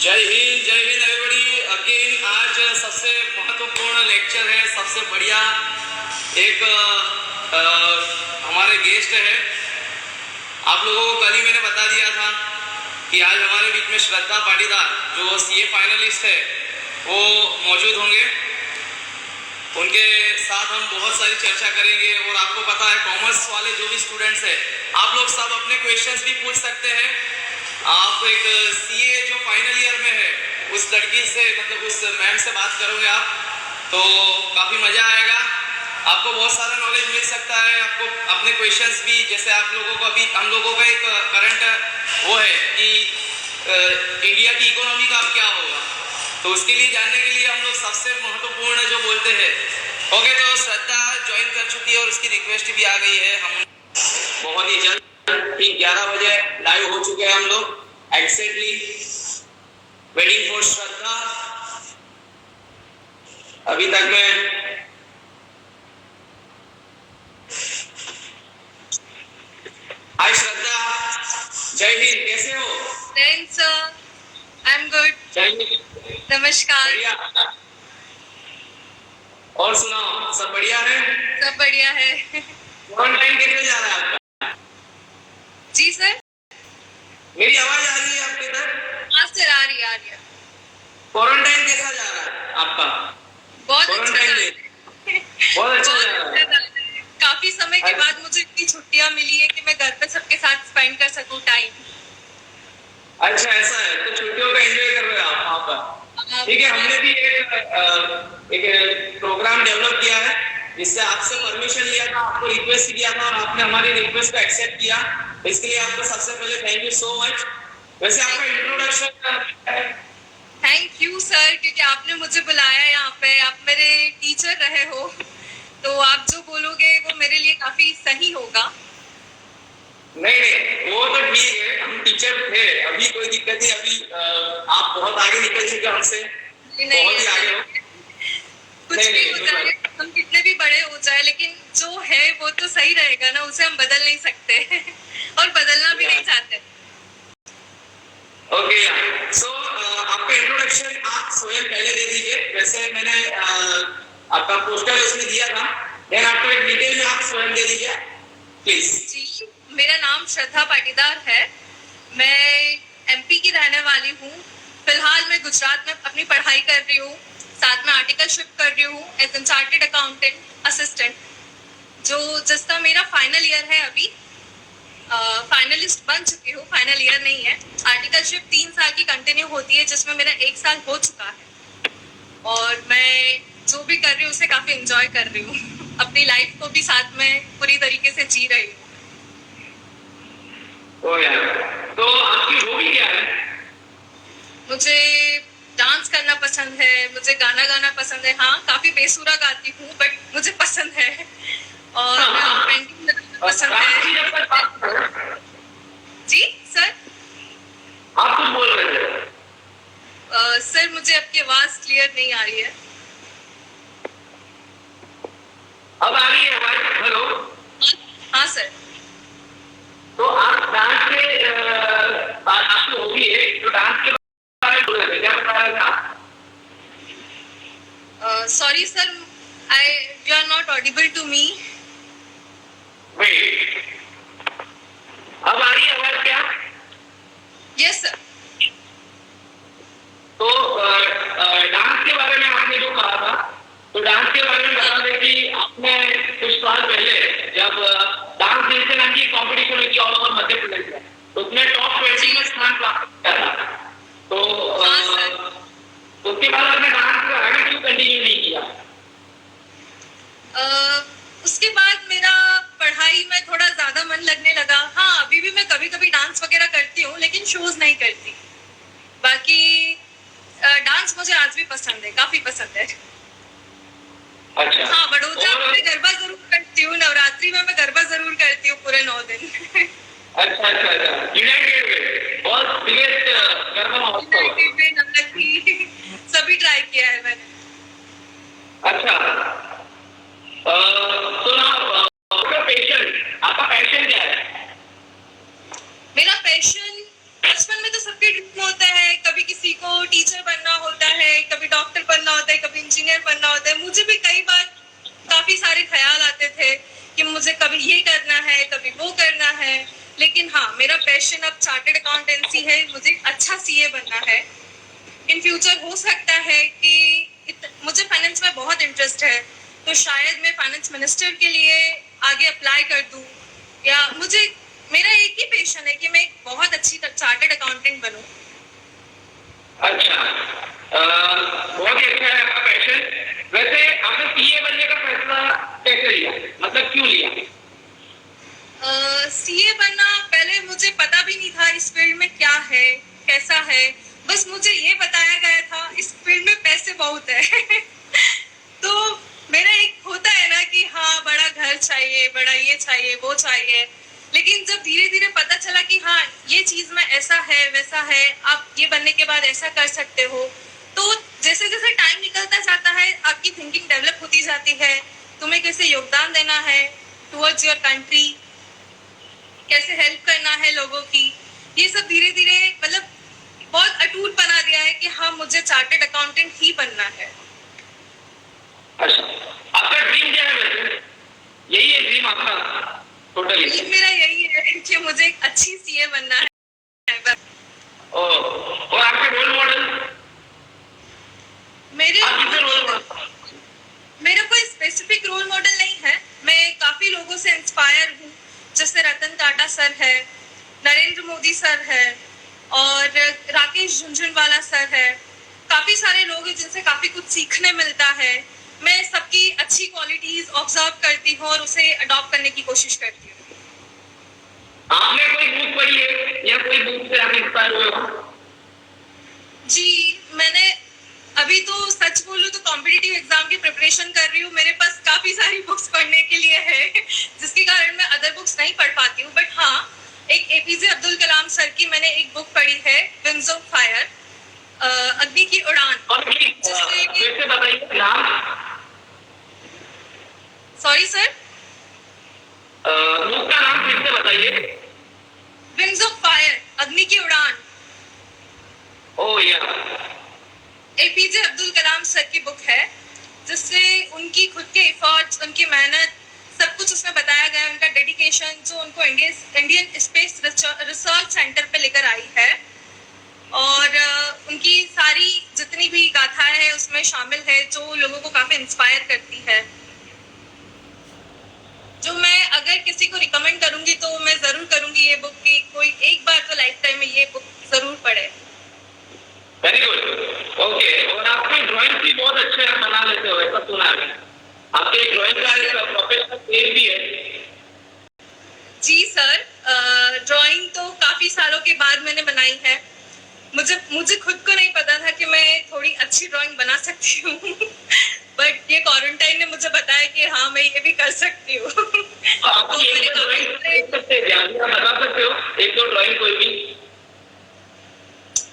जय Hind everybody. Again आज सबसे महत्वपूर्ण लेक्चर है, सबसे बढ़िया एक हमारे गेस्ट है। आप लोगों को कल ही मैंने बता दिया था कि आज हमारे बीच में श्रद्धा पाटीदार जो सीए फाइनलिस्ट है वो मौजूद होंगे। उनके साथ हम बहुत सारी चर्चा करेंगे और आपको पता है कॉमर्स वाले जो भी स्टूडेंट्स हैं आप लोग सब अपने क्वेश्चंस भी पूछ सकते हैं। आप एक सीए जो फाइनल ईयर में है उस लड़की से मतलब उस मैम से बात करोगे आप तो काफ़ी मज़ा आएगा, आपको बहुत सारा नॉलेज मिल सकता है। आपको अपने क्वेश्चंस भी जैसे आप लोगों को अभी हम लोगों का एक करंट वो है कि इंडिया की इकोनॉमी का अब क्या होगा, तो उसके लिए जानने के लिए हम लोग सबसे महत्वपूर्ण जो बोलते हैं ओके। तो श्रद्धा ज्वाइन कर चुकी है और उसकी रिक्वेस्ट भी आ गई है। हम बहुत ही जल्द ठीक 11 बजे लाइव हो चुके हैं हम लोग एक्सैक्टली वेटिंग फॉर श्रद्धा। अभी तक मैं हाय श्रद्धा, जय हिंद, कैसे हो? जय Hind sir, I am good. जय हिंद, नमस्कार। और सुनाओ, सब बढ़िया है? सब बढ़िया है। क्वारंटाइन कैसे जा रहा है आपका? जी सर, मेरी आवाज आ रही है आपके इधर? हाँ सर, आ रही है। क्वारंटाइन कैसा जा रहा है आपका? बहुत अच्छा जा रहा है। बहुत अच्छा जा रहा है। काफी समय के बाद मुझे इतनी छुट्टियां मिली है कि मैं घर पे सबके साथ स्पेंड कर सकूं टाइम। अच्छा ऐसा है, तो छुट्टियों का एंजॉय कर रहे हो आप वहाँ पर? ठीक है, हमने भी एक प्रोग्राम डेवलप किया है जिससे आपसे परमिशन लिया था, आपको रिक्वेस्ट किया था और आपने हमारी रिक्वेस्ट को एक्सेप्ट किया, इसके लिए आपको सबसे पहले थैंक यू सो मच। वैसे आपका इंट्रोडक्शन। थैंक यू सर, क्योंकि आपने मुझे बुलाया यहाँ पे, आप मेरे टीचर रहे हो, तो आप जो बोलोगे वो मेरे लिए काफी सही होगा। नहीं वो तो ठीक है, हम टीचर थे, अभी कोई दिक्कत नहीं। अभी आप बहुत आगे निकल चुके हमसे, बहुत ही आगे हो। कुछ भी हो जाए, हम कितने भी बड़े हो जाए, लेकिन जो है वो तो सही रहेगा ना, उसे हम बदल नहीं सकते और बदलना भी नहीं चाहते। ओके सो आपका इंट्रोडक्शन आप स्वयं पहले दे दीजिए, वैसे मैंने आपका पोस्टर उसमें दिया था, देन आपको एक डिटेल में आप स्वयं दे दीजिए प्लीज। जी, मेरा नाम श्रद्धा पाटीदार है, मैं एमपी की रहने वाली हूँ। फिलहाल मैं गुजरात में अपनी पढ़ाई कर रही हूँ, साथ में आर्टिकलशिप कर रही हूँ as an chartered accountant assistant, जिसका मेरा फाइनल ईयर है। अभी फाइनलिस्ट बन चुकी हूँ, फाइनल ईयर नहीं है। आर्टिकलशिप 3 साल की कंटिन्यू होती है, जिसमें मेरा 1 साल हो चुका है और मैं जो भी कर रही हूँ उसे काफी एंजॉय कर रही हूँ। अपनी लाइफ को भी साथ में पूरी तरीके से जी रही हूँ। तो आपकी हॉबी क्या है? मुझे डांस करना पसंद है, मुझे गाना गाना पसंद है। हाँ, काफी बेसुरा गाती हूँ बट मुझे पसंद है, और पेंटिंग करना पसंद है। जी सर, आप कुछ बोल रहे थे? सर मुझे आपकी आवाज क्लियर नहीं आ रही है। अब आ रही है आवाज? हेलो। हाँ सर। तो आप डांस के आपकी हॉबी है, तो डांस के बारे में बोल रहे थे, क्या बता रहे थे आप? Sorry sir, you are not audible to me. Wait, अब आ रही है आवाज क्या? Yes sir. तो डांस के बारे में आपने जो कहा था, तो डांस के बारे में बता दें कि आपने कुछ साल पहले जब डांस नेशन नाम की कॉम्पिटिशन हुई थी ऑल ओवर मध्य प्रदेश में, तो उसमें टॉप 20 में स्थान प्राप्त किया था। तो उसके बाद आपने डांस को आगे क्यों कंटिन्यू नहीं किया? उसके बाद मेरा पढ़ाई में थोड़ा ज्यादा मन लगने लगा। हाँ, अभी भी मैं कभी कभी डांस वगैरह करती हूँ, लेकिन शोज नहीं करती। बाकी डांस मुझे आज भी पसंद है, काफी पसंद है। अच्छा। हाँ, बड़ौदा में गरबा जरूर करती हूँ, नवरात्रि में मैं गरबा जरूर करती हूँ पूरे 9 दिन। अच्छा यूनाइटेड वे बहुत बिगेस्ट गरबा महोत्सव, यूनाइटेड वे, नवलखी सभी ट्राई किया है मैंने। अच्छा, तो ना आपका पैशन क्या है? मेरा पैशन बचपन में तो सबके ड्रीम होता है, कभी किसी को अभी वो करना है। लेकिन हाँ, मेरा पैशन अब चार्टर्ड अकाउंटेंसी है, मुझे अच्छा सीए बनना है। इन फ्यूचर हो सकता है कि मुझे फाइनेंस में बहुत इंटरेस्ट है, तो शायद मैं फाइनेंस मिनिस्टर के लिए आगे अप्लाई कर दूं, या मुझे मेरा एक ही पैशन है कि मैं एक बहुत अच्छी चार्टर्ड अकाउंटेंट बनूं। अच्छा, बहुत ही अच्छा है आपका पैशन। वैसे आपने सीए बनने का फैसला कैसे लिया, मतलब क्यों लिया? सीए बनना, पहले मुझे पता भी नहीं था इस फील्ड में क्या है, कैसा है। बस मुझे ये बताया गया था इस फील्ड में पैसे बहुत है तो मेरा एक होता है ना कि हाँ, बड़ा घर चाहिए, बड़ा ये चाहिए, वो चाहिए। लेकिन जब धीरे धीरे पता चला कि हाँ, ये चीज में ऐसा है, वैसा है, आप ये बनने के बाद ऐसा कर सकते हो, तो जैसे जैसे टाइम निकलता जाता है आपकी थिंकिंग डेवलप होती जाती है। तुम्हें कैसे योगदान देना है टुवर्ड्स योर कंट्री, कैसे हेल्प करना है लोगों की, ये सब धीरे धीरे मतलब बहुत अटूट बना दिया है कि हाँ, मुझे चार्टर्ड अकाउंटेंट ही बनना है। अच्छा, आपका ड्रीम क्या है वैसे? यही है ड्रीम आपका टोटली? ड्रीम मेरा यही है कि मुझे एक अच्छी सीए बनना है। और आपके रोल मॉडल? मेरे आप किससे रोल मॉडल? मेरा कोई स्पेसिफिक रोल मॉडल नहीं है। मैं काफी लोगों से इंस्पायर हूँ, जैसे रतन टाटा सर है, नरेंद्र मोदी सर है, और राकेश झुनझुनवाला सर है। काफी सारे लोग हैं जिनसे काफी कुछ सीखने मिलता है। मैं सबकी अच्छी क्वालिटीज ऑब्जर्व करती हूँ और उसे अडॉप्ट करने की कोशिश करती हूँ। आपने कोई बुक पढ़ी है या कोई बुक से आप इंस्पायर हुए हो? जी, मैंने अभी तो सच बोलूं तो कॉम्पिटिटिव एग्जाम की प्रिपरेशन कर रही हूँ। मेरे पास काफी सारी बुक्स पढ़ने के लिए है जिसके कारण मैं अदर बुक्स नहीं पढ़ पाती हूँ। बट हाँ, एक एपीजे अब्दुल कलाम सर की मैंने एक बुक पढ़ी है, विंग्स ऑफ फायर, अग्नि की उड़ान। और फिर से बताइए नाम। सॉरी सर, बुक का नाम फिर से बताइए। विंग्स ऑफ फायर, अग्नि की उड़ान। ओ या, एपीजे अब्दुल कलाम सर की बुक है, जिससे उनकी खुद के एफर्ट्स, उनकी मेहनत, सब कुछ उसमें बताया गया है। उनका डेडिकेशन जो उनको इंडियन स्पेस रिसर्च सेंटर पे लेकर आई है, और उनकी सारी जितनी भी गाथाएं हैं उसमें शामिल है, जो लोगों को काफी इंस्पायर करती है। जो मैं अगर किसी को रिकमेंड करूंगी तो मैं जरूर करूंगी ये बुक की कोई एक बार तो लाइफ टाइम में ये बुक जरूर पढ़े। Very good, okay. और आपकी ड्राइंग भी बहुत अच्छे बना लेते हो, ऐसा सुना है। आपके ड्राइंग का एक प्रोफेशनल पेज भी है। जी सर, ड्राइंग तो काफी सालों के बाद मैंने बनाई है। मुझे खुद को नहीं पता था कि मैं थोड़ी अच्छी ड्राइंग बना सकती हूँ बट ये क्वारंटाइन ने मुझे बताया कि हाँ, मैं ये भी कर सकती हूँ आप एक दो ड्राइंग बता सकते हो, एक दो ड्राइंग कोई भी?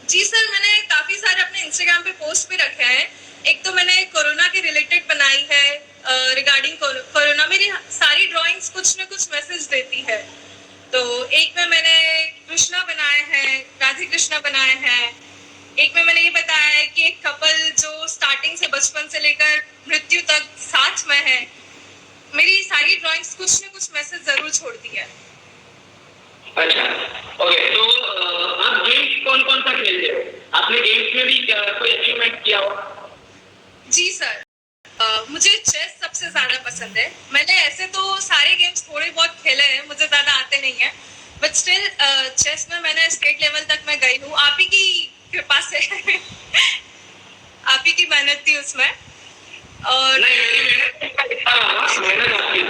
जी सर, मैंने काफी सारे अपने इंस्टाग्राम पे पोस्ट भी रखे हैं। एक तो मैंने कोरोना के रिलेटेड बनाई है, रिगार्डिंग कोरोना। मेरी सारी ड्राइंग्स कुछ न कुछ मैसेज देती है। तो एक में मैंने कृष्णा बनाए हैं, राधे कृष्णा बनाए हैं। एक में मैंने ये बताया है कि एक कपल जो स्टार्टिंग से बचपन से लेकर मृत्यु तक साथ में है। मेरी सारी ड्राइंग्स कुछ न कुछ मैसेज जरूर छोड़ती है। अच्छा, ओके। तो आप गेम्स कौन कौन सा खेलते हो? आपने गेम्स में भी कोई अचीवमेंट किया हो? जी सर, मुझे चेस सबसे ज्यादा पसंद है। मैंने ऐसे तो सारे गेम्स थोड़े बहुत खेले हैं, मुझे ज्यादा आते नहीं है, बट स्टिल चेस में मैंने स्टेट लेवल तक मैं गई हूँ। आप ही की कृपा से आप ही की मेहनत थी उसमें। और नहीं, मेहनत आपकी,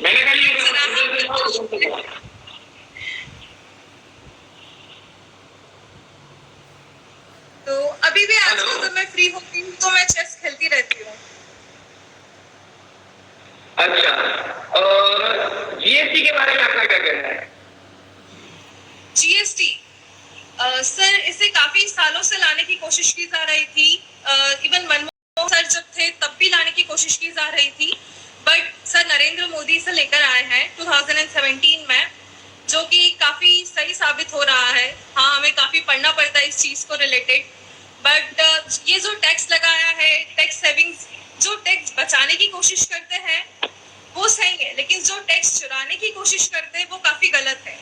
मैंने खाली तो अभी भी आजकल जब मैं फ्री होती हूँ तो मैं चेस खेलती रहती हूँ। अच्छा, और जीएसटी के बारे में आपका क्या कहना है? जीएसटी सर, इसे काफी सालों से लाने की कोशिश की जा रही थी। इवन मनमोहन सर जब थे तब भी लाने की कोशिश की जा रही थी, बट सर नरेंद्र मोदी से लेकर आए हैं 2017 में, जो कि काफी सही साबित हो रहा है। हाँ, हमें काफी पढ़ना पड़ता है इस चीज को रिलेटेड, बट ये जो टैक्स लगाया है, टैक्स सेविंग्स, जो टैक्स बचाने की कोशिश करते हैं वो सही है, लेकिन जो टैक्स चुराने की कोशिश करते हैं वो काफी गलत है।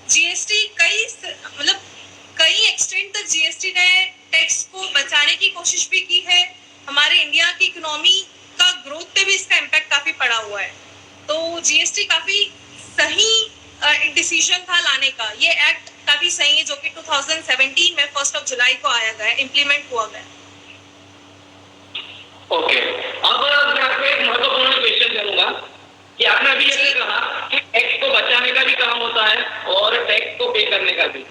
जीएसटी कई एक्सटेंट तक जीएसटी ने टैक्स को बचाने की कोशिश भी की है। हमारे इंडिया की इकोनॉमी का ग्रोथ पे भी इसका इम्पैक्ट काफी पड़ा हुआ है। तो जीएसटी काफी सही डिसीजन था लाने का। ये एक्ट काफी सही है जो कि 2017 में 1 जुलाई को आया गया, इम्प्लीमेंट हुआ गया। ओके, अब मैं आपको एक महत्वपूर्ण क्वेश्चन करूंगा कि आपने अभी जैसे कहा कि टैक्स को बचाने का भी काम होता है और टैक्स को पे करने का भी।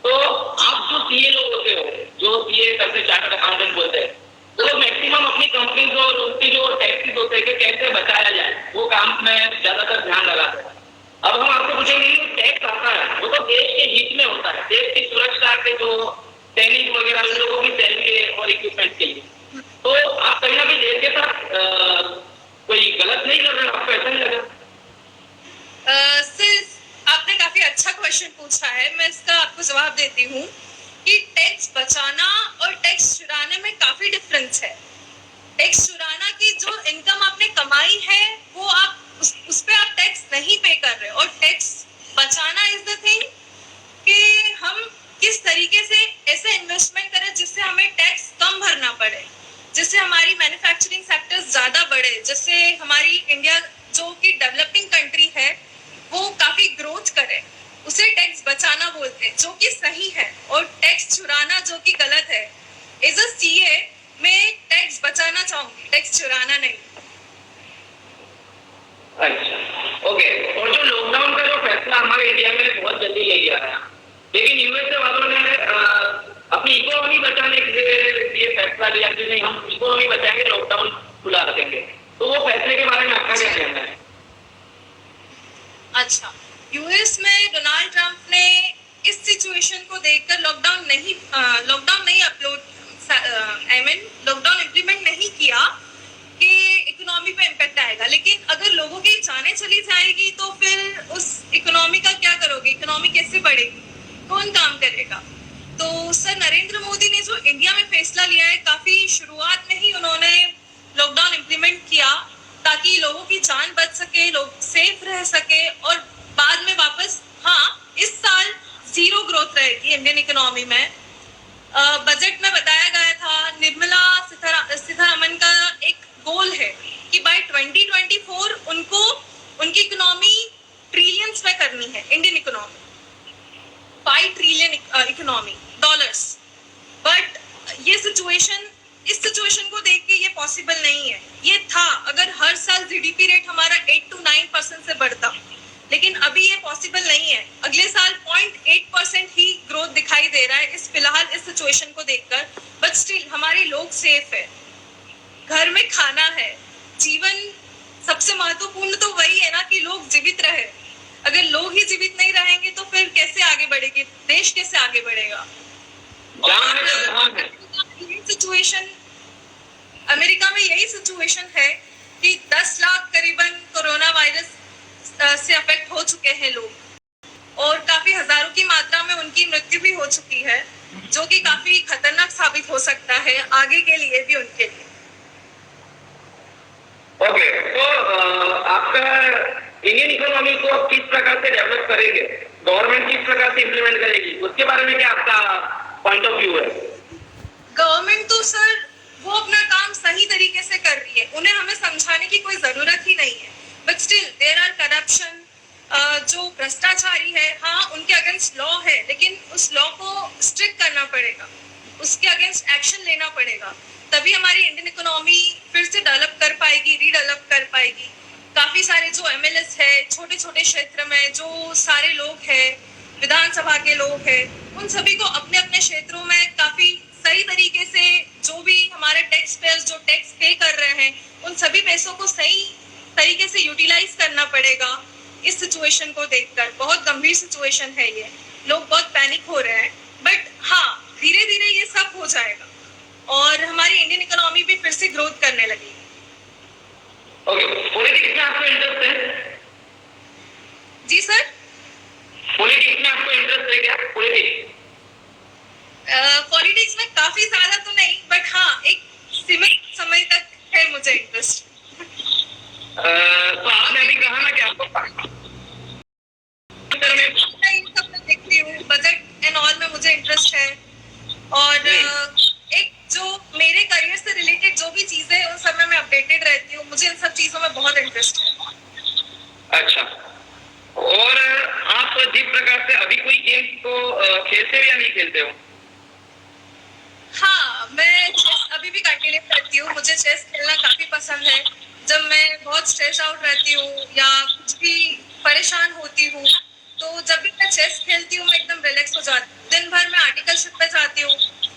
तो आप जो सीए लोग होते हो, जो सीए सबसे चार्टर्ड अकाउंटेंट बोलते हैं, वो लोग मैक्सिमम अपनी कंपनी और उसकी जो टैक्सेस होते हैं कि कैसे बचाया जाए, वो काम में ज्यादातर ध्यान लगाते हैं। अब हम आपसे पूछेंगे कि टैक्स आता है वो तो देश के हित में होता है, देश की सुरक्षा के जो सैनिक वगैरह उन लोगों की सैलरी और इक्विपमेंट के लिए। तो आप कहीं ना कहीं देश के साथ कोई गलत नहीं कर रहे, आपको ऐसा नहीं लगा? आपने काफी अच्छा क्वेश्चन पूछा है, मैं इसका आपको जवाब देती हूँ कि टैक्स बचाना और टैक्स चुराने में काफी डिफरेंस है। टैक्स चुराना की जो इनकम आपने कमाई है वो आप उस पे आप टैक्स नहीं पे कर रहे, और टैक्स बचाना इज द थिंग कि हम किस तरीके से ऐसे इन्वेस्टमेंट करें जिससे हमें टैक्स कम भरना पड़े, जिससे हमारी मैन्युफैक्चरिंग सेक्टर्स ज्यादा बढ़े, जिससे हमारी इंडिया जो कि डेवलपिंग कंट्री है वो काफी ग्रोथ करे। उसे टैक्स बचाना बोलते हैं, जो कि सही है, और टैक्स चुराना जो कि गलत है। एज अ सीए मैं टैक्स बचाना चाहूंगी, टैक्स चुराना नहीं। अच्छा, ओके। और जो लॉकडाउन का जो फैसला हमारे इंडिया में बहुत जल्दी ले लिया है, लेकिन यूएसए वालों ने अपनी इकोनॉमी बचाने के लिए फैसला लिया कि नहीं, हम इकोनॉमी बचाएंगे, लॉकडाउन खुला रखेंगे। तो वो फैसले के बारे में आपका क्या कहना है? अच्छा, यूएस में डोनाल्ड ट्रंप ने इस सिचुएशन को देखकर लॉकडाउन नहीं लॉकडाउन इम्प्लीमेंट नहीं किया कि इकोनॉमी पे इम्पैक्ट आएगा। लेकिन अगर लोगों की जानें चली जाएगी तो फिर उस इकोनॉमी का क्या करोगे? इकोनॉमी कैसे बढ़ेगी? कौन काम करेगा? तो सर नरेंद्र मोदी ने जो इंडिया में फैसला लिया है, काफी शुरुआत में ही उन्होंने लॉकडाउन इम्प्लीमेंट किया ताकि लोगों की जान बच सके, लोग सेफ रह सके, और बाद में वापस इस साल 0 ग्रोथ रहेगी इंडियन इकोनॉमी में। बजट में बताया गया था, निर्मला सीतारमन का एक गोल है कि बाय 2024 उनको उनकी इकोनॉमी ट्रिलियंस में करनी है, Indian economy 5 trillion economy dollars. But इस सिचुएशन को देख के ये पॉसिबल नहीं है। ये था अगर हर साल जीडीपी रेट हमारा 8 to 9% से बढ़ता, लेकिन अभी ये पॉसिबल नहीं है। अगले साल 0.8% ही ग्रोथ दिखाई दे रहा है फिलहाल इस सिचुएशन को देखकर। बट स्टिल हमारे लोग सेफ है, घर में खाना है, जीवन सबसे महत्वपूर्ण तो वही है ना कि लोग जीवित रहे। अगर लोग ही जीवित नहीं रहेंगे तो फिर कैसे आगे बढ़ेगी देश, कैसे आगे बढ़ेगा? सिचुएशन अमेरिका में यही सिचुएशन है कि 10 लाख करीबन कोरोना वायरस से अफेक्ट हो चुके हैं लोग, और काफी हजारों की मात्रा में उनकी मृत्यु भी हो चुकी है, जो कि काफी खतरनाक साबित हो सकता है आगे के लिए भी उनके लिए। ओके, तो आपका इंडियन इकोनॉमी को आप किस प्रकार से डेवलप करेंगे, गवर्नमेंट किस प्रकार से इम्प्लीमेंट करेगी, उसके बारे में क्या आपका पॉइंट ऑफ व्यू है? गवर्नमेंट तो सर वो अपना काम सही तरीके से कर रही है, उन्हें हमें समझाने की कोई जरूरत ही नहीं है। But still there are corruption, जो भ्रष्टाचारी है, उनके अगेंस्ट लॉ है, लेकिन उस लॉ को स्ट्रिक्ट करना पड़ेगा, उसके अगेंस्ट एक्शन लेना पड़ेगा, तभी हमारी इंडियन इकोनॉमी फिर से डेवलप कर पाएगी, रीडेवलप कर पाएगी। काफी सारे जो एमएलएस है, छोटे छोटे क्षेत्र में जो सारे लोग हैं, विधानसभा के लोग हैं, उन सभी को अपने अपने क्षेत्रों में काफी सही तरीके से, जो भी हमारे टैक्स पेयर्स जो टैक्स पे कर रहे हैं, उन सभी पैसों को सही तरीके से यूटिलाइज करना पड़ेगा। इस सिचुएशन को देखकर बहुत गंभीर सिचुएशन है ये, लोग बहुत पैनिक हो रहे हैं, बट धीरे धीरे ये सब हो जाएगा और हमारी इंडियन इकोनॉमी भी फिर से ग्रोथ करने लगेगी। ओके, पॉलिटिक्स में आपको इंटरेस्ट है? जी सर, पॉलिटिक्स में आपको इंटरेस्ट है क्या? पॉलिटिक्स में काफी ज्यादा तो नहीं, बट एक सीमित समय तक है मुझे इंटरेस्ट। तो आपने अभी कहा ना कि आपको मैं इन सब में देखती हूँ, बजट एंड ऑल में मुझे इंटरेस्ट है। और एक जो मेरे करियर से रिलेटेड जो भी चीजें हैं उन सब में मैं अपडेटेड रहती हूँ, मुझे इन सब चीजों में बहुत इंटरेस्ट है। अच्छा, और आप जिस प्रकार से अभी कोई गेम को खेलते हो या नहीं खेलते हो? हाँ, मैं चेस अभी भी कंटिन्यू करती हूँ, मुझे चेस खेलना काफी पसंद है। जब मैं बहुत स्ट्रेस आउट रहती हूँ या कुछ भी परेशान होती हूँ, तो जब भी मैं चेस खेलती हूँ मैं एकदम रिलैक्स हो जाती हूँ। दिन भर मैं आर्टिकलशिप पे जाती हूँ,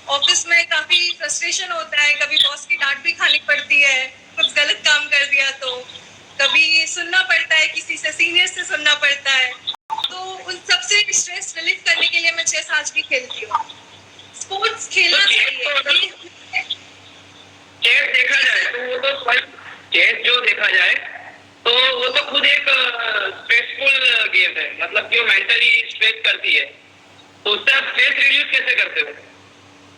ऑफिस में काफी फ्रस्ट्रेशन होता है, कभी बॉस की डांट भी खानी पड़ती है कुछ गलत काम कर दिया तो, कभी सुनना पड़ता है किसी से, सीनियर से सुनना पड़ता है। तो उन सबसे स्ट्रेस रिलीफ करने के लिए मैं चेस आज भी खेलती हूँ। स्पोर्ट्स खेलना चाहिए। चेस देखा जाए तो वो तो स्वयं चेस जो देखा जाए तो वो तो खुद एक स्ट्रेसफुल गेम है, मतलब कि वो मेंटली स्ट्रेस करती है। तो उससे आप स्ट्रेस रिड्यूस कैसे करते हो?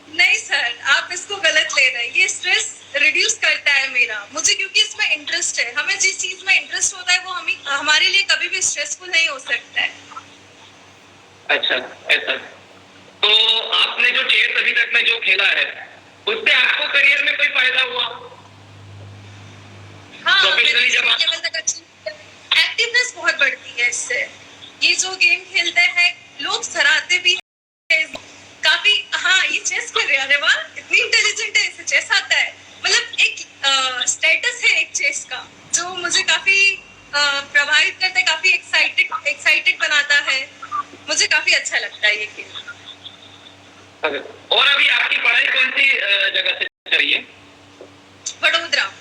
नहीं सर, आप इसको गलत ले रहे हैं। ये स्ट्रेस रिड्यूस करता है मेरा, मुझे क्योंकि इसमें इंटरेस्ट है। हमें जिस चीज में इंटरेस्ट होता है वो हमारे लिए कभी भी स्ट्रेसफुल नहीं हो सकता है। अच्छा, ऐसा। तो आपने जो चेस अभी तक में जो खेला है उससे आपको करियर में कोई फायदा हुआ? हाँ, प्रोफेशनली जब आप लेवल तक अचीव, एक्टिवनेस बहुत बढ़ती है इससे। ये जो गेम खेलते हैं लोग सराहते भी हैं काफी। हाँ, ये चेस खेल रहे हैं, अरे वाह इतनी इंटेलिजेंट है, इसे चेस आता है। मतलब एक स्टेटस है एक चेस का जो मुझे काफी प्रभावित करता है, काफी एक्साइटेड बनाता है। मुझे काफी अच्छा लगता है ये खेल। और अभी आपकी पढ़ाई कौन सी जगह से चल रही है? वडोदरा।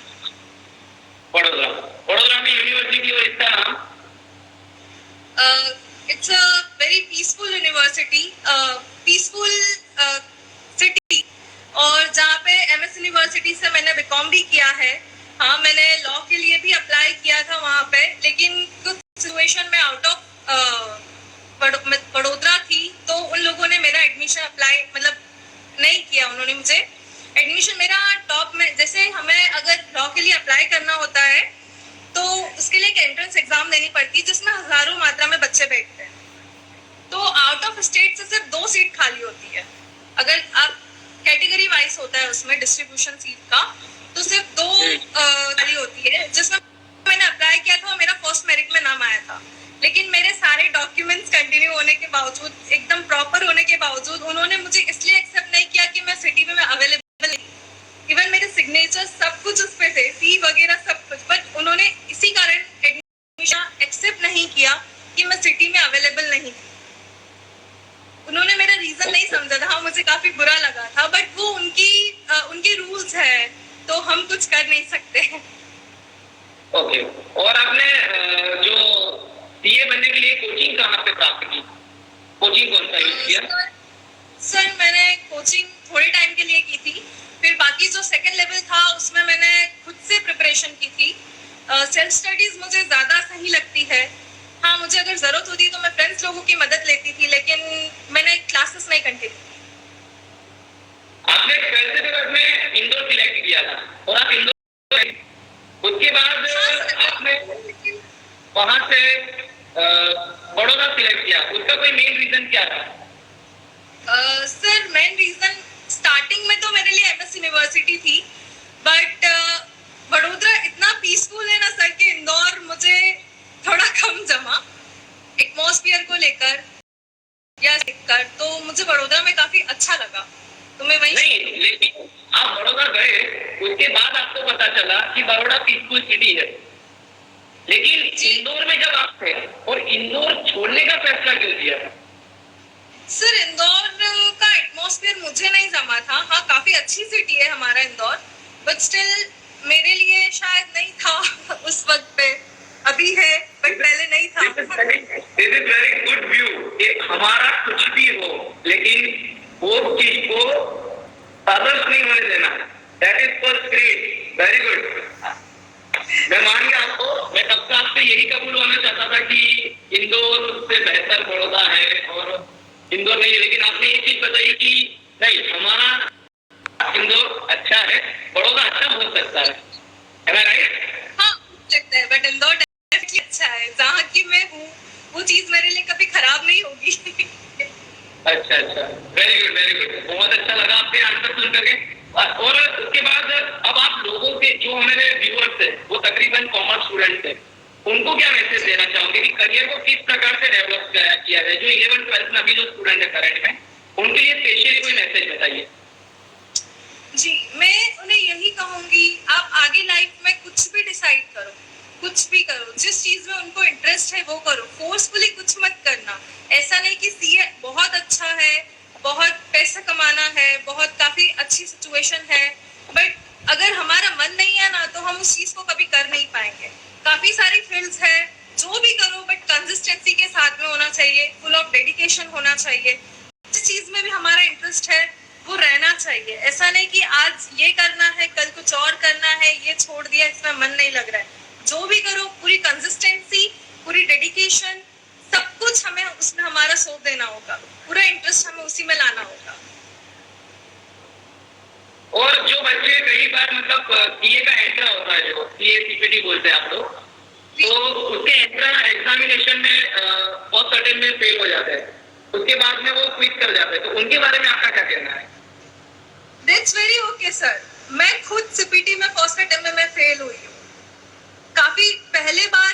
वडोदरा में यूनिवर्सिटी और इसका नाम? It's a very peaceful university, peaceful city, और जहाँ पे एमएस यूनिवर्सिटी से मैंने बीकॉम भी किया है। हाँ, मैंने लॉ के लिए भी अप्लाई किया था वहाँ पे, लेकिन कुछ सिचुएशन में आउट ऑफ वडोदरा थी तो उन लोगों ने मेरा एडमिशन अप्लाई मतलब नहीं किया। उन्होंने मुझे एडमिशन मेरा टॉप में, जैसे हमें अगर लॉ के लिए अप्लाई करना होता है तो उसके लिए एक एंट्रेंस एग्जाम देनी पड़ती है जिसमें हजारों मात्रा में बच्चे बैठते हैं। तो आउट ऑफ स्टेट से सिर्फ 2 सीट खाली होती है। अगर आप कैटेगरी वाइज होता है उसमें डिस्ट्रीब्यूशन सीट का, तो सिर्फ 2 खाली होती है। जिसमें मैंने अप्लाई किया था मेरा फर्स्ट मेरिट में नाम आया था, लेकिन मेरे सारे डॉक्यूमेंट्स कंटिन्यू होने के बावजूद, एकदम प्रॉपर होने के बावजूद उन्होंने मुझे इसलिए एक्सेप्ट नहीं किया कि मैं सिटी में अवेलेबल नहीं। इवन मेरे सिग्नेचर सब कुछ उस पे थे, फी वगैरह सब कुछ, बट उन्होंने इसी कारण एडमिशन एक्सेप्ट नहीं किया कि मैं सिटी में अवेलेबल नहीं थी। उन्होंने मेरा रीजन नहीं समझा था। हाँ, मुझे काफी बुरा लगा था, बट वो उनके रूल्स है तो हम कुछ कर नहीं सकते। ओके, और आपने जो सीए बनने के लिए कोचिंग कहाँ पे प्राप्त की? कोचिंग कौन सा यूज किया? सर मैंने कोचिंग थोड़े टाइम के लिए की थी, फिर बाकी जो सेकंड लेवल था उसमें मैंने खुद से प्रिपरेशन की थी। सेल्फ स्टडीज मुझे ज्यादा सही लगती है। हाँ, मुझे अगर जरूरत होती तो मैं फ्रेंड्स लोगों की मदद लेती थी, लेकिन मैंने क्लासेस नहीं कंटिन्यू की। आपने 12th क्लास में इंदौर सिलेक्ट किया था और आप इंदौर, उसके बाद आपने वहां से बड़ौदा सिलेक्ट किया, उसका कोई मेन रीजन क्या था? सर मेन रीजन स्टार्टिंग में तो मेरे लिए एमएस यूनिवर्सिटी थी, बट वडोदरा इतना पीसफुल है ना सर कि इंदौर मुझे थोड़ा कम जमा एटमॉस्फेयर को लेकर या देखकर, तो मुझे वडोदरा में काफी अच्छा लगा, तो मैं वहीं। नहीं, लेकिन आप बड़ौदा गए उसके बाद आपको पता चला कि बड़ौदा पीसफुल सिटी है, लेकिन इंदौर में जब आप थे और इंदौर छोड़ने का फैसला क्यों किया? सर इंदौर का एटमॉस्फेयर मुझे नहीं जमा था। हाँ, काफी अच्छी सिटी है हमारा इंदौर, बट स्टिल मेरे लिए शायद नहीं था उस वक्त पे। अभी है बट पहले नहीं था। This is very good view कि हमारा कुछ भी हो लेकिन वो चीज को अदर्स नहीं होने देना। That is first great, very good. मैं मान गया आपको, मैं तब से आपसे यही कबूलवाना चाहता था कि इंदौर से बेहतर बड़ौदा है और इंदौर नहीं है, लेकिन आपने ये चीज बताई कि नहीं, हमारा इंदौर अच्छा है, बड़ौदा अच्छा हो सकता है। Am I right? हाँ, लगता है, बट इंदौर डेफिनेटली अच्छा है। जहाँ की मैं हूँ वो चीज मेरे लिए कभी खराब नहीं होगी। अच्छा अच्छा, वेरी गुड वेरी गुड, बहुत अच्छा लगा आपके आंसर सुन करके। और उसके बाद अब आप लोगों के जो हमारे व्यूअर्स है वो तकरीबन कॉमर्स स्टूडेंट्स है, उनको क्या मैसेज देना चाहोगे कि करियर को किस प्रकार से डेवलप किया जाए? जो 11th-12th में अभी जो स्टूडेंट है करंट में, उनके लिए स्पेशली कोई मैसेज बताइए। जी, मैं उन्हें यही कहूंगी, आप आगे लाइफ में कुछ भी डिसाइड करो, कुछ भी करो, जिस चीज में उनको इंटरेस्ट है वो करो, फोर्सफुली कुछ मत करना। ऐसा नहीं कि सीए बहुत अच्छा है, बहुत पैसा कमाना है, बहुत काफी अच्छी सिचुएशन है, बट अगर हमारा मन नहीं है ना तो हम उस चीज को कभी कर नहीं पाएंगे। काफी सारी फील्ड्स है, जो भी करो बट कंसिस्टेंसी के साथ में होना चाहिए, फुल ऑफ डेडिकेशन होना चाहिए। जिस चीज में भी हमारा इंटरेस्ट है वो रहना चाहिए। ऐसा नहीं कि आज ये करना है कल कुछ और करना है, ये छोड़ दिया इसमें मन नहीं लग रहा है। जो भी करो पूरी कंसिस्टेंसी, पूरी डेडिकेशन, सब कुछ हमें उसमें हमारा सौंप देना होगा, पूरा इंटरेस्ट हमें उसी में लाना होगा। और जो बच्चे कई बार मतलब सीए का एंट्रा होता है, जो सीए सीपीटी बोलते हैं आप लोग, तो उसके एंट्रा एग्जामिनेशन में फर्स्ट अटेम्प्ट में फेल हो जाते हैं, उसके बाद में वो क्विट कर जाते हैं, तो उनके बारे में आपका क्या कहना है? That's very okay sir. मैं खुद सीपीटी में फर्स्ट अटेम्प्ट में मैं फेल हुई हूँ। काफी पहले बार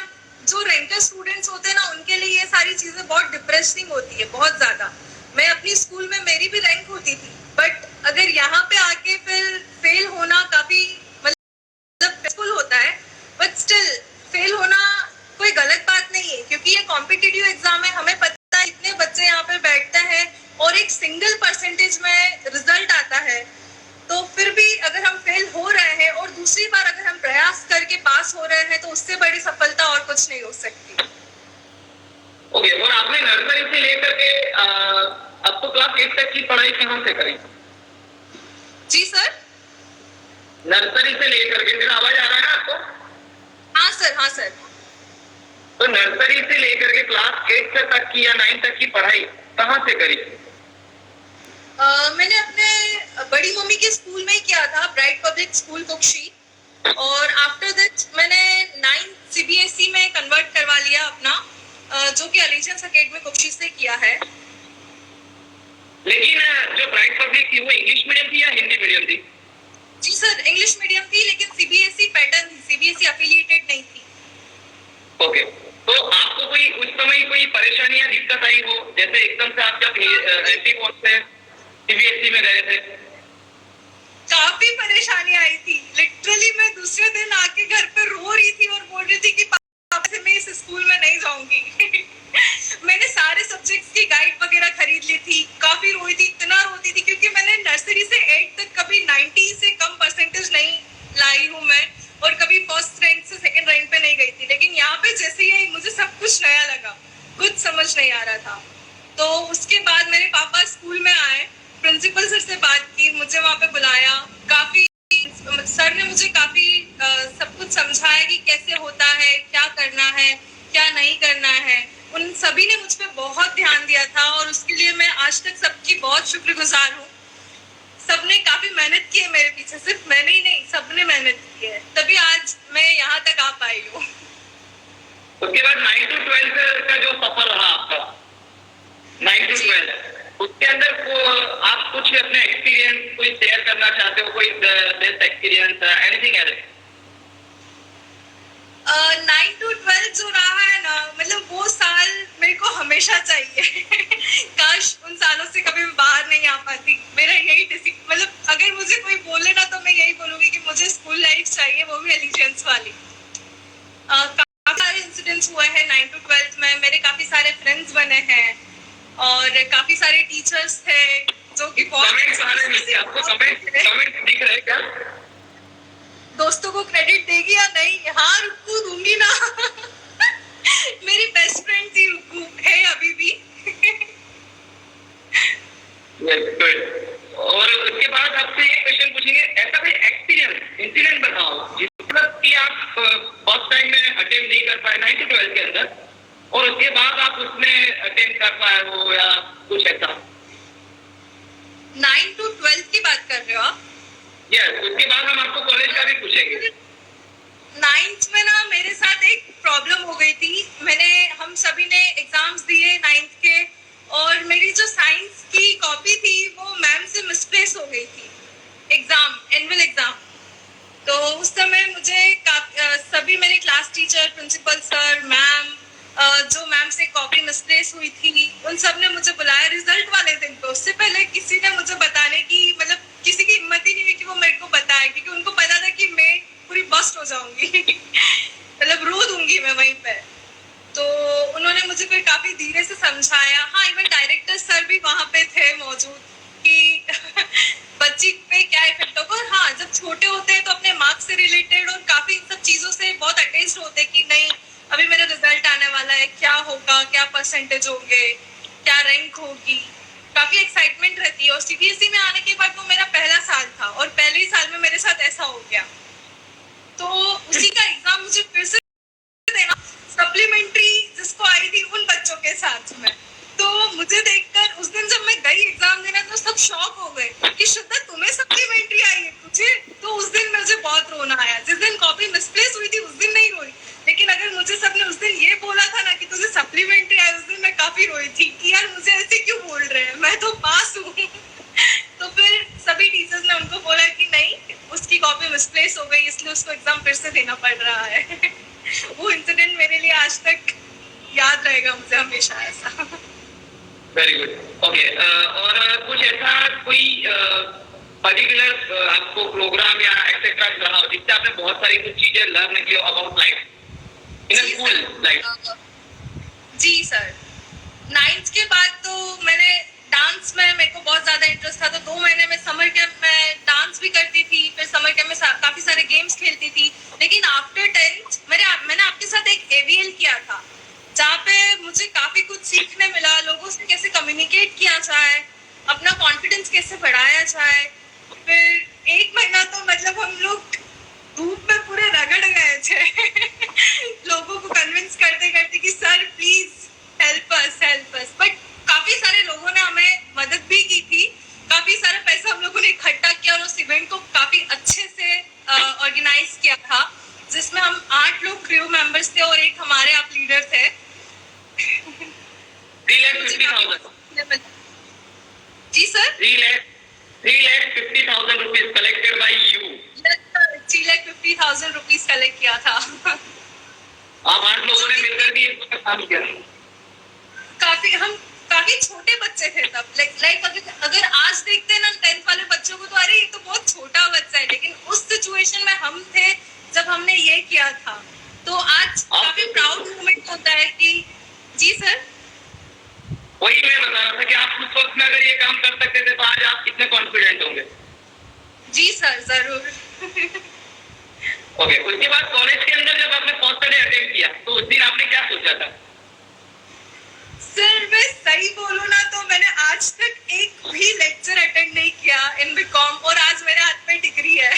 जो रैंकर स्टूडेंट्स होते हैं ना, उनके लिए ये सारी चीजें बहुत डिप्रेसिंग होती है, बहुत ज्यादा। मैं अपनी स्कूल में मेरी भी रैंक होती थी, बट अगर यहाँ पे आके फिर फेल होना काफी मतलब स्ट्रेसफुल होता है, बट स्टिल फेल होना कोई गलत बात नहीं है, क्योंकि ये कॉम्पिटिटिव एग्जाम है। हमें पता है इतने बच्चे यहाँ पे बैठते हैं और एक सिंगल परसेंटेज में रिजल्ट आता है, तो फिर भी अगर हम फेल हो रहे हैं और दूसरी बार अगर हम प्रयास करके पास हो रहे हैं तो उससे बड़ी सफलता और कुछ नहीं हो सकती। ओके, और आपने नर्सरी से लेकर के अब तो क्लास 8 तक की पढ़ाई कहाँ से करी? जी सर। नर्सरी से लेकर के, मेरा आवाज आ रहा है ना आपको? हाँ सर, हाँ सर। तो नर्सरी से लेकर के क्लास 8 तक की या 9 तक की पढ़ाई कहाँ से करी? मैंने अपने बड़ी मम्मी के स्कूल में ही किया था, ब्राइट पब्लिक स्कूल कुक्षी, और आफ्टर दैट मैंने 9 सीबीएसई में कन्वर्ट करवा लिया अपना, जो कि अलीजेंस एकेडमी कुक्षी से किया है। लेकिन जो ब्राइट पब्लिक थी वो इंग्लिश मीडियम थी या हिंदी मीडियम थी? जी सर, इंग्लिश मीडियम थी, लेकिन सीबीएसई पैटर्न थी, सीबीएसई एफिलिएटेड नहीं थी। ओके, तो आपको कोई उस समय कोई परेशानी या दिक्कत आई हो, जैसे एकदम से आप जब एमपी बोर्ड से सीबीएसई में गए थे? काफी परेशानी आई थी, लिटरली मैं दूसरे दिन आके घर पे रो रही थी और बोल रही थी कि पापा से मैं इस स्कूल में नहीं जाऊंगी। मैंने सारे सब्जेक्ट्स की गाइड वगैरह खरीद ली थी, काफी रोई थी, इतना रोती थी क्योंकि मैंने नर्सरी से 8 तक कभी 90 से कम परसेंटेज नहीं लाई हूँ मैं, और कभी फर्स्ट रैंक से सेकंड रैंक पे नहीं गई थी। लेकिन यहाँ पे जैसे ही मुझे सब कुछ नया लगा, कुछ समझ नहीं आ रहा था। तो उसके बाद मेरे पापा स्कूल में आए, प्रिंसिपल सर से बात की, मुझे वहाँ पे बुलाया, काफी सर ने मुझे काफी सब कुछ समझाया कि कैसे होता है, क्या करना है, क्या नहीं करना है। उन सभी ने मुझ पे बहुत ध्यान दिया था और उसके लिए मैं आज तक सबकी बहुत शुक्रगुजार हूँ। सबने काफी मेहनत की है मेरे पीछे, सिर्फ मैंने ही नहीं, सबने मेहनत की है, तभी आज मैं यहाँ तक आ पाई हूँ। उसके बाद 9 to 12 का जो सफर रहा आपका, 9 to 12, उसके अंदर आप कुछ अपने एक्सपीरियंस कोई शेयर करना चाहते हो, कोई best experience, anything else? 9 to 12 जो रहा है ना, मतलब वो साल मेरे को हमेशा चाहिए। काश उन सालों से कभी मैं बाहर नहीं आ पाती। मेरा यही मतलब अगर मुझे कोई बोले ना तो मैं यही बोलूंगी कि मुझे स्कूल लाइफ चाहिए, वो भी एलिजेंस वाली। काफी सारे इंसिडेंट्स हुए हैं 9 to 12 में, मेरे काफी सारे फ्रेंड्स बने हैं और काफी सारे टीचर्स थे जो कि बहुत आपको कमेंट दिख रहे क्या? दोस्तों को क्रेडिट देगी या नहीं? हाँ, रुक्कू दूंगी ना। मेरी बेस्ट फ्रेंड थी रुक्कू, है अभी भी। और उसके बाद आपसे ये क्वेश्चन पूछेंगे, ऐसा कोई एक्सपीरियंस इंसिडेंट बताओ जिसमें कि आप फर्स्ट टाइम में अटेम्प्ट नहीं कर पाए 9 to 12 के अंदर, और उसके बाद आप उसमें अटेम्प्ट कर पाए हो या कुछ ऐसा। 9 to 12 की बात कर रहे हो आप? यस, उसके बाद हम आपको कॉलेज का भी पूछेंगे। नाइन्थ में ना मेरे साथ एक प्रॉब्लम हो गई थी। हम सभी ने एग्जाम्स दिए नाइन्थ के, और मेरी जो साइंस की कॉपी थी वो मैम से मिसप्लेस हो गई थी एग्जाम, एनुअल एग्जाम। तो उस समय मुझे सभी मेरे class teacher, principal sir, ma'am, जो मैम से कॉपी मिसप्लेस हुई थी, उन सब ने मुझे बुलाया रिजल्ट वाले दिन पे। उससे पहले किसी ने मुझे बताने की, मतलब किसी की हिम्मत ही नहीं हुई कि वो मेरे को बताए, क्योंकि उनको पता था कि मैं पूरी बस्ट हो जाऊंगी मतलब रो दूंगी मैं वहीं पे। तो उन्होंने मुझे फिर काफी धीरे से समझाया। हाँ, इवन डायरेक्टर सर भी वहां पे थे मौजूद कि बच्ची पे क्या इफेक्ट होगा। और हाँ, जब छोटे होते हैं तो अपने मार्क्स से रिलेटेड और काफी इन सब चीजों से बहुत अटैच्ड होते हैं कि नहीं अभी मेरा रिजल्ट आने वाला है, क्या होगा, क्या परसेंटेज होंगे, क्या रैंक होगी, काफी एक्साइटमेंट रहती है। और सीबीएसई में आने के बाद वो मेरा पहला साल था और पहले ही साल में मेरे साथ ऐसा हो गया। तो उसी का एग्जाम मुझे फिर से देना, सप्लीमेंट्री जिसको आई थी उन बच्चों के साथ में। तो मुझे देखकर उस दिन जब मैं गई एग्जाम देने तो सब शॉक हो गए कि शुद्धा तुम्हें सप्लीमेंट्री आई है तुझे। तो उस दिन मुझे बहुत रोना आया। जिस दिन कॉपी मिसप्लेस हुई थी उस दिन नहीं रोई, लेकिन अगर मुझे सबने उस दिन ये बोला था ना कि तुझे सप्लीमेंट्री आई, उस दिन मैं काफी रोई थी कि यार मुझे ऐसे क्यों बोल रहे हैं, मैं तो पास हूँ तो फिर सभी टीचर्स ने उनको बोला कि नहीं, उसकी कॉपी मिसप्लेस हो गई इसलिए उसको एग्जाम फिर से देना पड़ रहा है वो इंसिडेंट मेरे लिए आज तक याद रहेगा मुझे हमेशा ऐसा। Very good. ओके, और कुछ ऐसा कोई पर्टिकुलर आपको प्रोग्राम या एक्सेट्रा रहा हो जिससे आपने बहुत सारी कुछ चीजें लर्न की about life in school life? जी सर, नाइन्थ के बाद तो मैंने डांस में, मेरे को बहुत ज्यादा इंटरेस्ट था, तो 2 महीने में समर कैंप में डांस भी करती थी, फिर समर कैंप में काफी सारे गेम्स खेलती थी। लेकिन आफ्टर 10th मैंने आपके साथ एक एवीएल किया था जहाँ पे मुझे काफी कुछ सीखने मिला, लोगों से कैसे कम्युनिकेट किया जाए, अपना कॉन्फिडेंस कैसे बढ़ाया जाए। फिर 1 महीना तो मतलब हम लोग धूप में पूरे रगड़ गए थे लोगों को कन्विंस करते करते कि sir please help us. But काफी सारे लोगों ने हमें मदद भी की थी, काफी सारा पैसा हम लोगों ने इकट्ठा किया और उस इवेंट को काफी अच्छे से ऑर्गेनाइज किया था, जिसमें हम 8 लोग क्रू मेंबर्स थे और एक हमारे आप लीडर थे 3,50,000। जी sir, 3,50,000 rupees collected by you. 3,50,000 rupees collect किया था आप 8 लोगों ने मिलकर भी इसका काम किया। हम काफी छोटे बच्चे थे तब। लाइक अगर आज देखते हैं ना 10th वाले बच्चों को तो अरे ये तो बहुत छोटा बच्चा है, लेकिन उस सिचुएशन में हम थे जब हमने ये किया था। तो आज काफी प्राउड मोमेंट होता है कि जी सर, वही मैं बता रहा था कि आप उस वक्त में अगर ये काम कर सकते थे तो आज आप कितने कॉन्फिडेंट होंगे। जी सर, जरूर ओके, उसके बाद कॉलेज के अंदर जब आपने फर्स्ट डे अटेंड किया तो उस दिन आपने क्या सोचा था? सर मैं सही बोलूं ना तो मैंने आज तक एक भी लेक्चर अटेंड नहीं किया इन बीकॉम, और आज मेरे हाथ में डिग्री है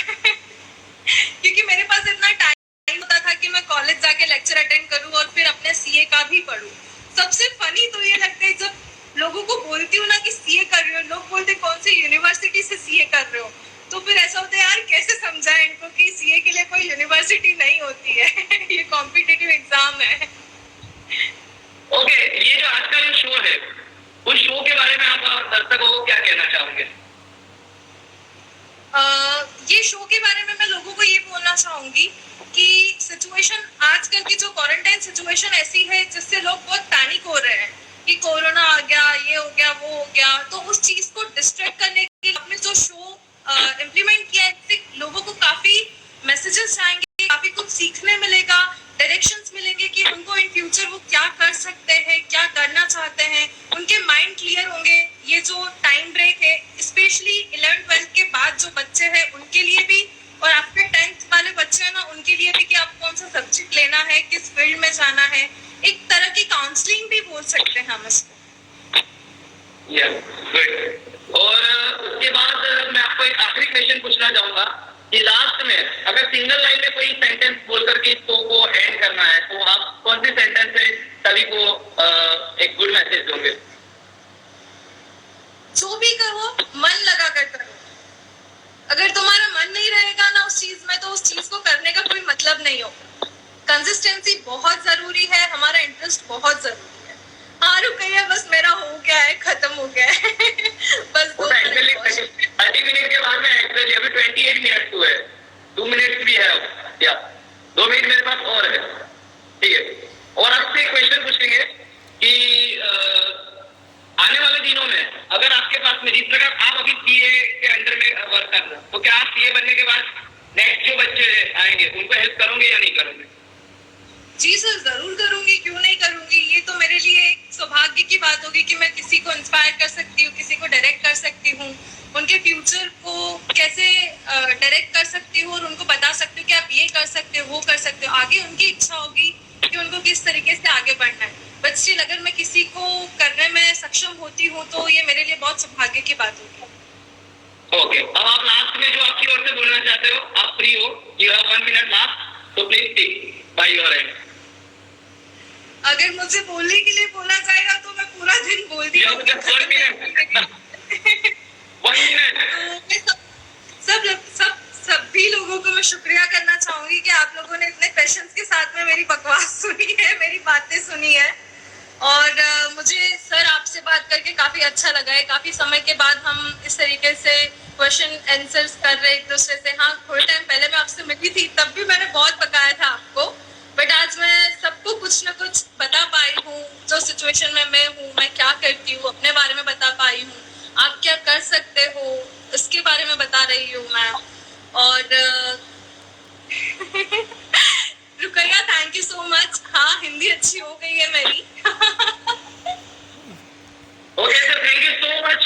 क्योंकि मेरे पास इतना टाइम होता था कि मैं कॉलेज जाके लेक्चर अटेंड करूं और फिर अपने सीए का भी पढूं। सबसे फनी तो ये लगता है जब लोगों को बोलती हूँ ना कि सीए कर रही हो, लोग बोलते कौन सी यूनिवर्सिटी से सीए कर रहे हो, तो फिर ऐसा होता है यार कैसे समझाएं इनको कि सीए के लिए कोई यूनिवर्सिटी नहीं होती है ये कॉम्पिटिटिव एग्जाम है। ओके, ये जो आज का जो शो है उस शो के बारे में आप दर्शकों को क्या कहना चाहोगे? ये शो के बारे में मैं लोगों को ये बोलना चाहूंगी कि सिचुएशन आजकल की जो क्वारंटाइन सिचुएशन ऐसी है जिससे लोग बहुत पैनिक हो रहे हैं कि कोरोना आ गया, ये हो गया, वो हो गया। तो उस चीज को डिस्ट्रैक्ट करने के लिए आपने जो शो इम्प्लीमेंट किया है, इससे लोगों को काफी मैसेजेस जाएंगे, काफी कुछ सीखने मिलेगा, डायरेक्शंस मिलेंगे कि उनको इन फ्यूचर वो क्या कर सकते हैं, क्या करना चाहते हैं, उनके माइंड क्लियर होंगे। ये जो टाइम ब्रेक है स्पेशली 11th-12th के बाद जो बच्चे हैं उनके लिए भी, और आफ्टर 10th वाले बच्चे हैं ना उनके लिए भी कि आप कौन सा सब्जेक्ट लेना है, किस फील्ड में जाना है, एक तरह की काउंसलिंग भी बोल सकते हैं हम इसको। गुड। और उसके बाद मैं आपको एक आखिरी क्वेश्चन पूछना चाहूंगा कि लास्ट में अगर सिंगल लाइन में कोई सेंटेंस बोल करके इस शो को एंड करना है तो आप कौन सी सेंटेंस से सभी को एक गुड मैसेज दोगे? जो भी करो मन लगा कर करो। अगर तुम्हारा मन नहीं रहेगा ना उस चीज में, तो उस चीज को करने का कोई मतलब नहीं होगा। कंसिस्टेंसी बहुत जरूरी है, हमारा इंटरेस्ट बहुत जरूरी है। हाँ रुकैया, बस मेरा हो गया है, खत्म हो गया है। बस वो एक्चुअली 30 मिनट के बाद में एक्चुअली अभी 28 मिनट हुए, 2 मिनट भी है या 2 मिनट मेरे पास और है, ठीक है। और आपसे क्वेश्चन पूछेंगे कि आने वाले दिनों में अगर आपके पास में जिस प्रकार आप अभी सीए के अंडर में वर्क कर रहे हो, तो क्या आप सीए बनने के बाद नेक्स्ट जो बच्चे आएंगे उनको हेल्प करोगे या नहीं करोगे? जी सर, जरूर करूंगी, क्यों नहीं करूंगी। ये तो मेरे लिए एक सौभाग्य की बात होगी कि मैं किसी को इंस्पायर कर सकती हूँ, किसी को डायरेक्ट कर सकती हूँ, उनके फ्यूचर को कैसे डायरेक्ट कर सकती हूँ और उनको बता सकती हूँ कि आप ये कर सकते हो, वो कर सकते हो। आगे उनकी इच्छा होगी कि उनको किस तरीके से आगे बढ़ना है, बट स्टिल अगर मैं किसी को करने में सक्षम होती हूँ तो ये मेरे लिए बहुत सौभाग्य की बात होगी। ओके, अब आप लास्ट में जो आपकी ओर से बोलना चाहते हो, आप फ्री हो, यू हैव 1 मिनट लास्ट, तो please take by your end. अगर मुझे बोलने के लिए बोला जाएगा तो मैं पूरा दिन बोलती You have just 1 minute. 1 minute. सब सभी लोगों को मैं शुक्रिया करना चाहूंगी कि आप लोगों ने इतने पेशेंस के साथ में मेरी बकवास सुनी है, मेरी बातें सुनी है। और मुझे सर आपसे बात करके काफी अच्छा लगा है। काफी समय के बाद हम इस तरीके से क्वेश्चन आंसर्स कर रहे एक दूसरे से। हाँ, थोड़े टाइम पहले मैं आपसे मिली थी, तब भी मैंने बहुत पकाया था आपको, बट आज मैं सबको कुछ ना कुछ बता पाई हूँ। जो सिचुएशन में मैं हूँ, मैं क्या करती हूँ, अपने बारे में बता पाई हूँ। आप क्या कर सकते हो इसके बारे में बता रही हूँ मैं। और Rukaiya, thank you so much. हाँ, हिंदी अच्छी हो गई है मेरी। Okay sir, thank you so much.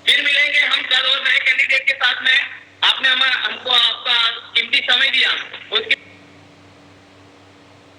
फिर मिलेंगे हम कल और नए कैंडिडेट के साथ में। आपने हमको आपका कीमती समय दिया, उसके